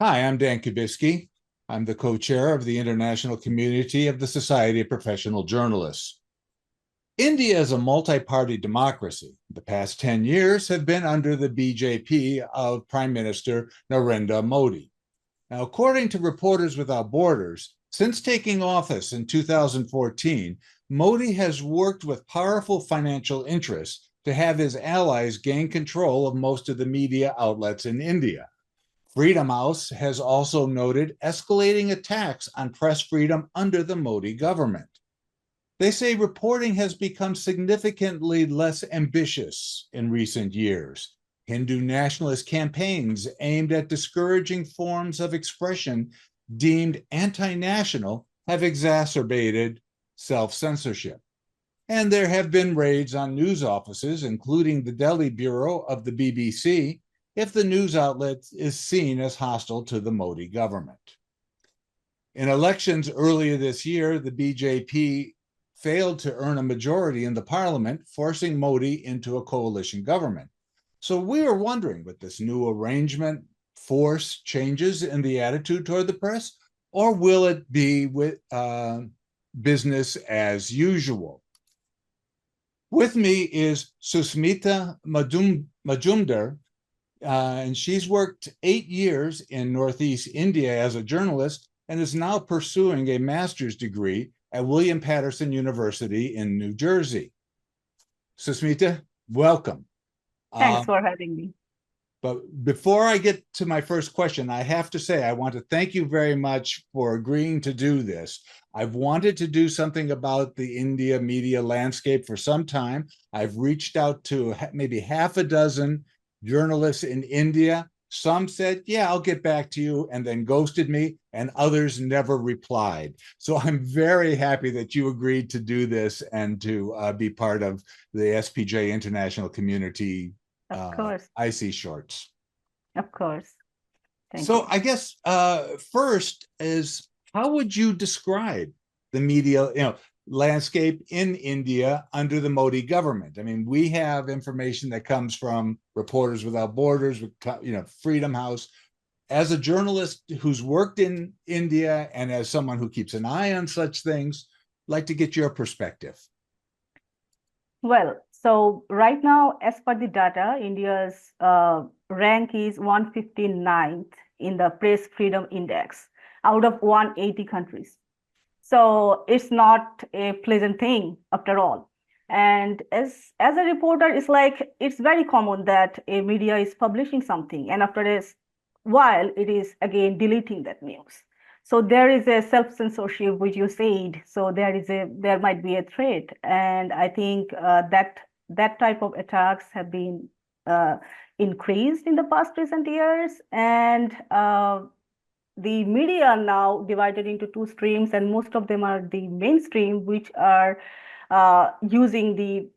Hi, I'm Dan Kubisky. I'm the co-chair of the International Community of the Society of Professional Journalists. India is a multi-party democracy. The past 10 years have been under the BJP of Prime Minister Narendra Modi. Now, according to Reporters Without Borders, since taking office in 2014, Modi has worked with powerful financial interests to have his allies gain control of most of the media outlets in India. Freedom House has also noted escalating attacks on press freedom under the Modi government. They say reporting has become significantly less ambitious in recent years. Hindu nationalist campaigns aimed at discouraging forms of expression deemed anti-national have exacerbated self-censorship. And there have been raids on news offices, including the Delhi bureau of the BBC, if the news outlet is seen as hostile to the Modi government. In elections earlier this year, the BJP failed to earn a majority in the parliament, forcing Modi into a coalition government. So we are wondering, with this new arrangement, force changes in the attitude toward the press, or will it be with business as usual? With me is SUSMITA Majumdar, and she's worked 8 years in Northeast India as a journalist and is now pursuing a master's degree at William Patterson University in New Jersey. Susmita, welcome. Thanks for having me. But before I get to my first question, I have to say I want to thank you very much for agreeing to do this. I've wanted to do something about the India media landscape for some time. I've reached out to maybe half a dozen journalists in India. Some said, yeah, I'll get back to you, and then ghosted me, and others never replied. So I'm very happy that you agreed to do this and to be part of the SPJ International Community Of course. IC Shorts. Of course. Thank So you. I guess first is, how would you describe the media, landscape in India under the Modi government? I mean, we have information that comes from Reporters Without Borders, Freedom House. As a journalist who's worked in India and as someone who keeps an eye on such things, I'd like to get your perspective. Well, so right now, as per the data, India's rank is 159th in the Press Freedom Index out of 180 countries. So it's not a pleasant thing after all. And as a reporter, it's very common that a media is publishing something, and after a while, it is again deleting that news. So there is a self-censorship, which you said. So there might be a threat, and I think that type of attacks have been increased in the past recent years, and the media are now divided into two streams, and most of them are the mainstream, which are using the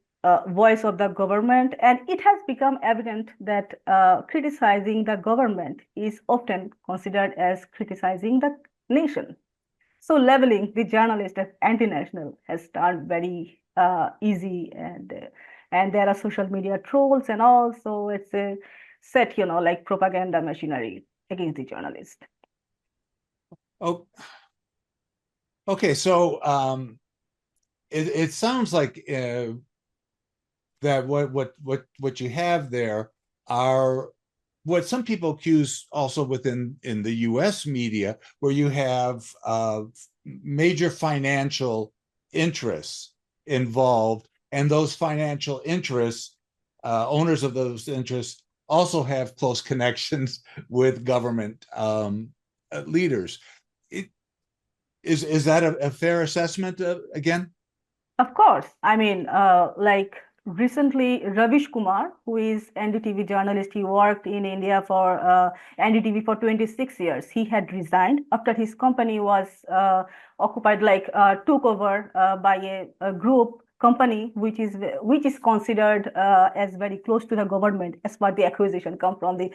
voice of the government. And it has become evident that criticizing the government is often considered as criticizing the nation. So labeling the journalist as anti-national has turned very easy, and there are social media trolls and all. So it's a set, like propaganda machinery against the journalist. Oh, okay. So it sounds like that what you have there are what some people accuse also within in the U.S. media, where you have major financial interests involved, and those financial interests, owners of those interests, also have close connections with government leaders. Is that a fair assessment again? Of course. I mean, like recently, Ravish Kumar, who is NDTV journalist, he worked in India for NDTV for 26 years. He had resigned after his company was occupied, took over by a group company which is considered as very close to the government, as per the accusation come from the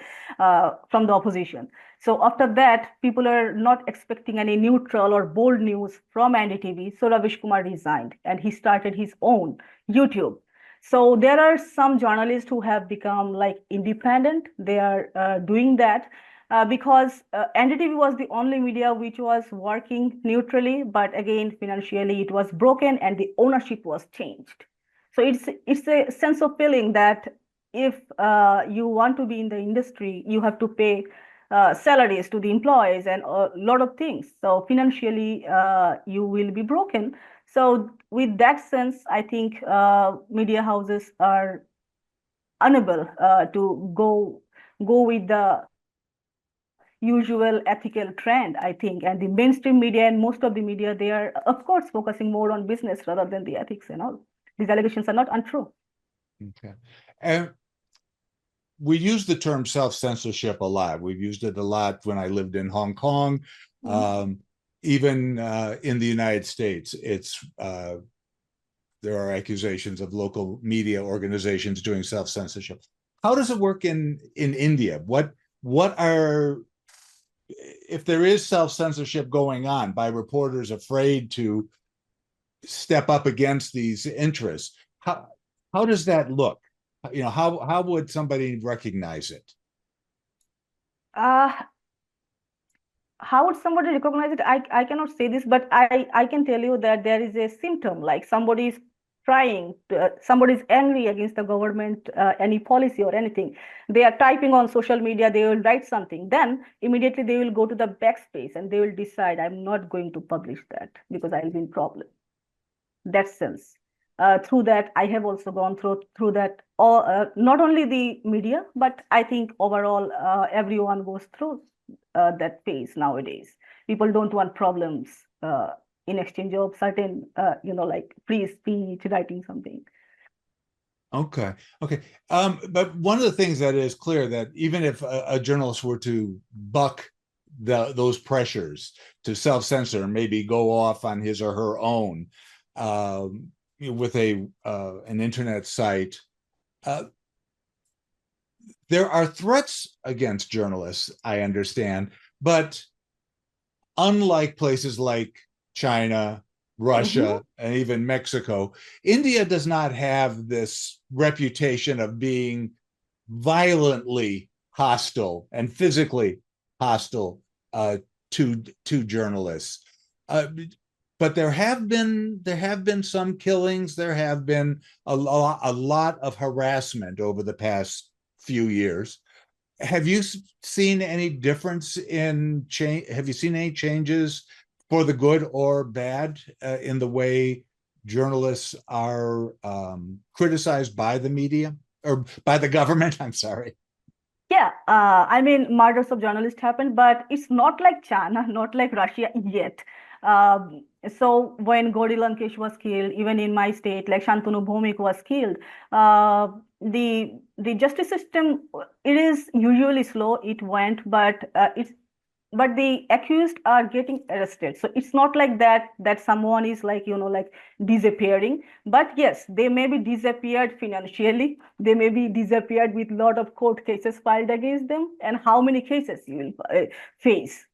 opposition. So after that, people are not expecting any neutral or bold news from NDTV. So Ravish Kumar resigned, and he started his own YouTube. So there are some journalists who have become like independent. They are doing that. because NDTV was the only media which was working neutrally, but again, financially it was broken and the ownership was changed. So it's a sense of feeling that if you want to be in the industry, you have to pay salaries to the employees and a lot of things. So financially, you will be broken. So with that sense, I think media houses are unable to go with the usual ethical trend, I think. And the mainstream media and most of the media, they are, of course, focusing more on business rather than the ethics and all. These allegations are not untrue. Okay. And we use the term self-censorship a lot. We've used it a lot when I lived in Hong Kong. Even in the United States, there are accusations of local media organizations doing self-censorship. How does it work in India? If there is self-censorship going on by reporters afraid to step up against these interests, how does that look? How would somebody recognize it? Uh, how would somebody recognize it? I cannot say this, but I can tell you that there is a symptom, like somebody is somebody is angry against the government, any policy or anything. They are typing on social media, they will write something. Then immediately they will go to the backspace and they will decide, I'm not going to publish that because I'll be in problem. That sense. Through that, I have also gone through that. Not only the media, but I think overall everyone goes through that phase nowadays. People don't want problems in exchange of certain, like free speech, writing something. Okay. But one of the things that is clear that even if a journalist were to buck those pressures to self-censor, maybe go off on his or her own, with an internet site, there are threats against journalists, I understand, but unlike places like China, Russia, and even Mexico, India does not have this reputation of being violently hostile and physically hostile to journalists. But there have been some killings. There have been a lot of harassment over the past few years. Have you seen any difference in change? Have you seen any changes for the good or bad in the way journalists are criticized by the media or by the government? I'm sorry. Yeah, I mean, murders of journalists happened, but it's not like China, not like Russia yet. So when Gauri Lankesh was killed, even in my state, like Shantanu Bhomik was killed, the justice system, it is usually slow. It went, but the accused are getting arrested. So it's not like that someone is like like disappearing. But yes, they may be disappeared financially. They may be disappeared with a lot of court cases filed against them. And how many cases you will face?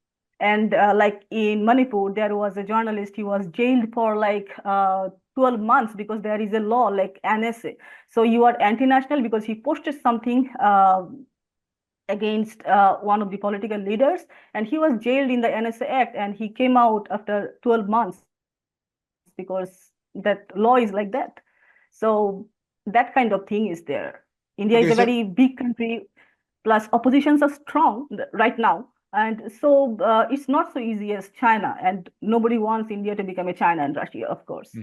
And like in Manipur, there was a journalist. He was jailed for like 12 months because there is a law like NSA. So you are anti-national because he posted something against one of the political leaders, and he was jailed in the NSA Act, and he came out after 12 months because that law is like that. So that kind of thing is there. India is a very big country, plus oppositions are strong right now. And so it's not so easy as China, and nobody wants India to become a China and Russia, of course.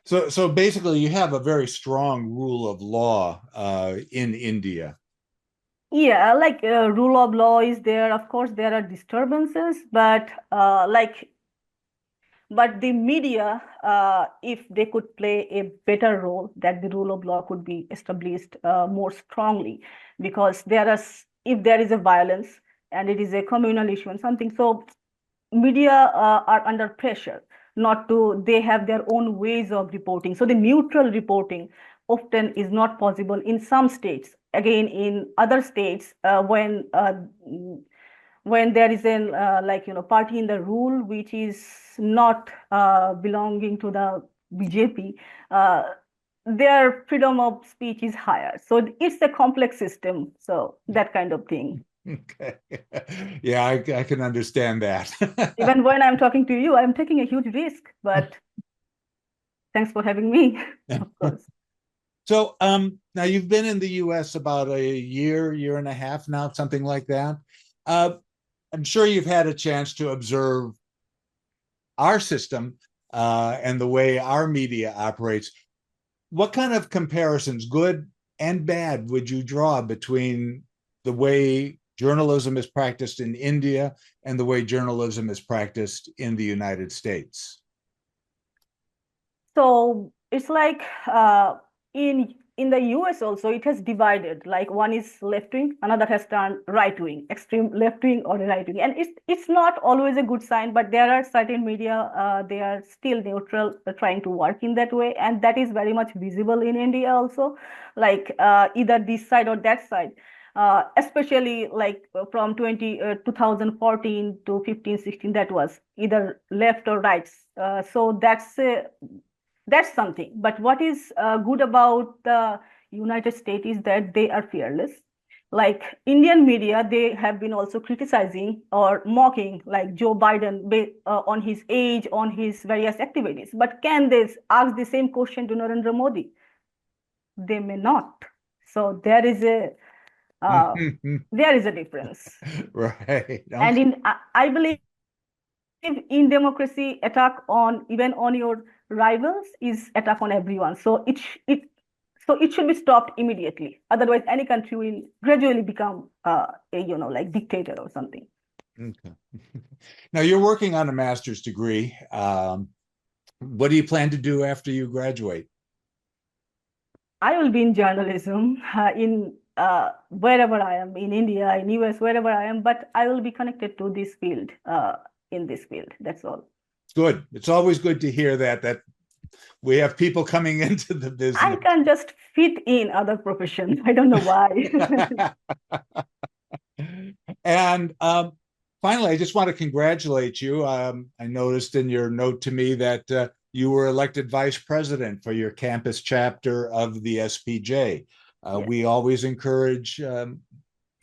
So basically, you have a very strong rule of law in India. Yeah, like rule of law is there. Of course, there are disturbances, but but the media, if they could play a better role, that the rule of law could be established more strongly, because if there is a violence and it is a communal issue and something, so media are under pressure not to. They have their own ways of reporting. So the neutral reporting often is not possible in some states. Again, in other states, when there is an party in the rule which is not belonging to the BJP, their freedom of speech is higher. So it's a complex system. So that kind of thing. Okay. Yeah, I can understand that. Even when I'm talking to you, I'm taking a huge risk, but thanks for having me, of course. So, now you've been in the US about a year and a half now, something like that. Uh, I'm sure you've had a chance to observe our system and the way our media operates. What kind of comparisons, good and bad, would you draw between the way journalism is practiced in India and the way journalism is practiced in the United States? So it's like in the US also it has divided. Like one is left wing, another has turned right wing, extreme left wing or right wing, and it's not always a good sign. But there are certain media they are still neutral, trying to work in that way, and that is very much visible in India also. Like either this side or that side. Especially like from 2014 to 15, 16, that was either left or right. So that's something. But what is good about the United States is that they are fearless. Like Indian media, they have been also criticizing or mocking like Joe Biden on his age, on his various activities. But can they ask the same question to Narendra Modi? They may not. So uh, there is a difference. Right. And Okay. I believe in democracy, attack on even on your rivals is attack on everyone. So it should be stopped immediately. Otherwise, any country will gradually become like dictator or something. Okay. Now you're working on a master's degree. What do you plan to do after you graduate? I will be in journalism in wherever I am in India, in US, wherever I am, but I will be connected to this field in this field. That's all. Good. It's always good to hear that we have people coming into the I business. can just fit in other professions. I don't know why. And finally, I just want to congratulate you. I noticed in your note to me that you were elected vice president for your campus chapter of the SPJ. Yes. We always encourage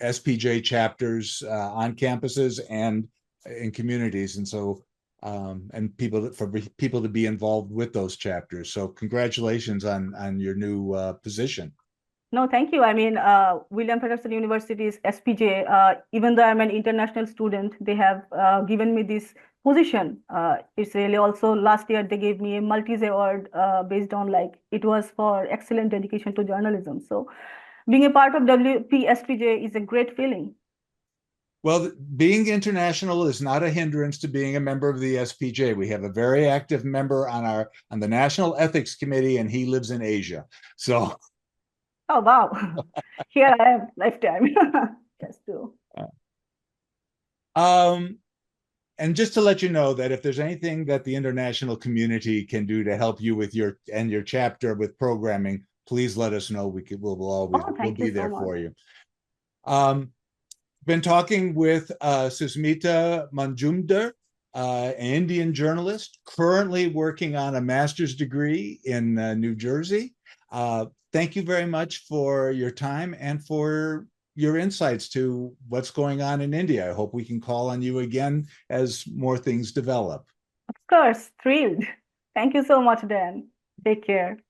SPJ chapters on campuses and in communities, and so and for people to be involved with those chapters. So congratulations on your new position. No, thank you. I mean, William Patterson University's SPJ, even though I'm an international student, they have given me this position. It's really also last year they gave me a Maltese award based on like it was for excellent dedication to journalism. So being a part of WP SPJ is a great feeling. Well, being international is not a hindrance to being a member of the SPJ. We have a very active member on the National Ethics Committee, and he lives in Asia. So, Oh, wow. Here I am, lifetime. Just to. um, and just to let you know that if there's anything that the international community can do to help you with your chapter with programming, please let us know. Oh, We'll thank you be so there much. for you. Been talking with SUSMITA Majumder, an Indian journalist, currently working on a master's degree in New Jersey. Thank you very much for your time and for your insights to what's going on in India. I hope we can call on you again as more things develop. Of course, thrilled. Thank you so much, Dan. Take care.